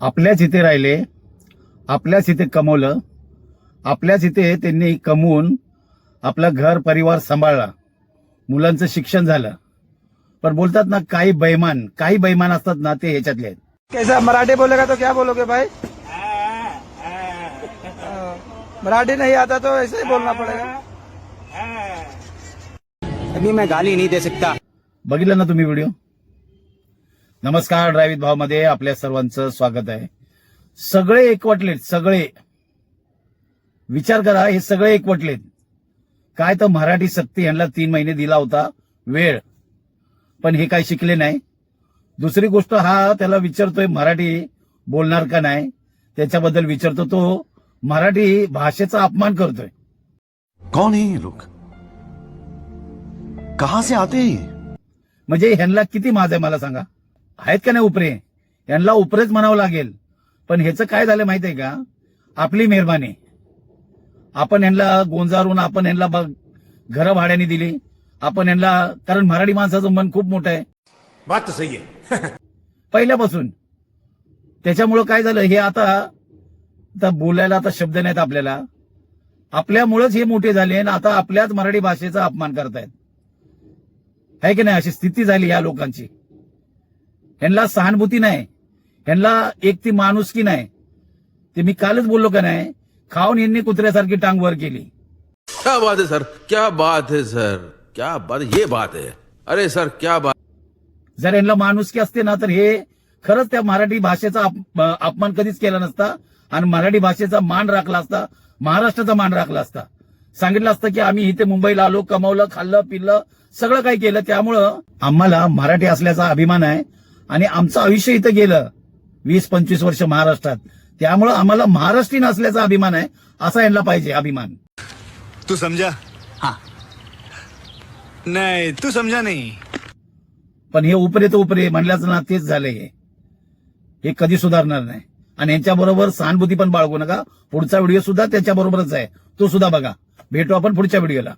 आपल्याच इथे राहिले, आपल्याच इथे कमवलं, आपल्याच इथे त्यांनी कमवून आपला घर परिवार सांभाळला, मुलांचं शिक्षण झालं. पण बोलतात ना काही बेईमान असतात ना, ते ह्याच्यातले आहेत. कैसा मराठी बोलेगा तो क्या बोलोगे भाई? मराठी नहीं आता तो ऐसे ही बोलना पड़ेगा. अभी मैं गाली नहीं दे सकता. बघितलं ना तुम्ही व्हिडिओ. नमस्कार, ड्रायव्हित भावमध्ये आपल्या सर्वांचं स्वागत आहे. सगळे एकवटलेत, सगळे विचार करा, हे सगळे एकवटलेत. काय तर मराठी सक्ती यांना 3 महिने दिला होता वेळ, पण हे काय शिकले नाही. दुसरी गोष्ट, हा त्याला विचारतोय मराठी बोलणार का नाही, त्याच्याबद्दल विचारतो. तो मराठी भाषेचा अपमान करतोय. कौन है ये लोग, कहां से आते हैं? म्हणजे ह्यांना किती माज आहे मला सांगा. आहेत का नाही उपरे? यांना उपरेच म्हणावं लागेल. पण ह्याचं काय झालं माहितीये का? आपली मेहरबानी. आपण यांना गोंजारून आपण यांना घरं भाड्याने दिली. आपण यांना, कारण मराठी माणसाचं मन खूप मोठं आहे. बात तो सही है. पहिल्यापासून. त्याच्यामुळं काय झालं, हे आता बोलायला आता शब्द नाहीत आपल्याला. आपल्यामुळेच हे मोठे झाले आणि आता आपल्याच मराठी भाषेचा अपमान करतायत. आहे की नाही? अशी स्थिती झाली या लोकांची. ह्यांना सहानुभूती नाही, ह्यांना एक ती माणुसकी नाही. ते मी कालच बोललो का नाही, खाऊन यांनी कुत्र्यासारखी टांग वर केली. क्या बात है सर, क्या बात है सर, क्या बात, ये बात है. अरे सर क्या बात. जर यांना माणुसकी असते ना, तर हे खरंच त्या मराठी भाषेचा अपमान कधीच केला नसता आणि मराठी भाषेचा मान राखला असता, महाराष्ट्राचा मान राखला असता. सांगितलं असतं की आम्ही इथे मुंबईला आलो, कमावलं, खाल्लं, पिल्लं, सगळं काही केलं. त्यामुळं आम्हाला मराठी असल्याचा अभिमान आहे आणि आमचं आयुष्य इथं गेलं 20-25 वर्ष महाराष्ट्रात. त्यामुळं आम्हाला महाराष्ट्रीयन असल्याचा अभिमान आहे. असा यांना पाहिजे अभिमान. तू समझा? हाँ. नहीं, तू समझा नहीं. पण हे उपरे तर उपरे म्हणल्याच ना, तेच झालंय. हे कधी सुधारणार नाही. आणि यांच्याबरोबर सहानुभूती पण बाळगू नका. पुढचा व्हिडिओ सुद्धा त्याच्याबरोबरच आहे, तो सुद्धा बघा. भेटू आपण पुढच्या व्हिडिओला.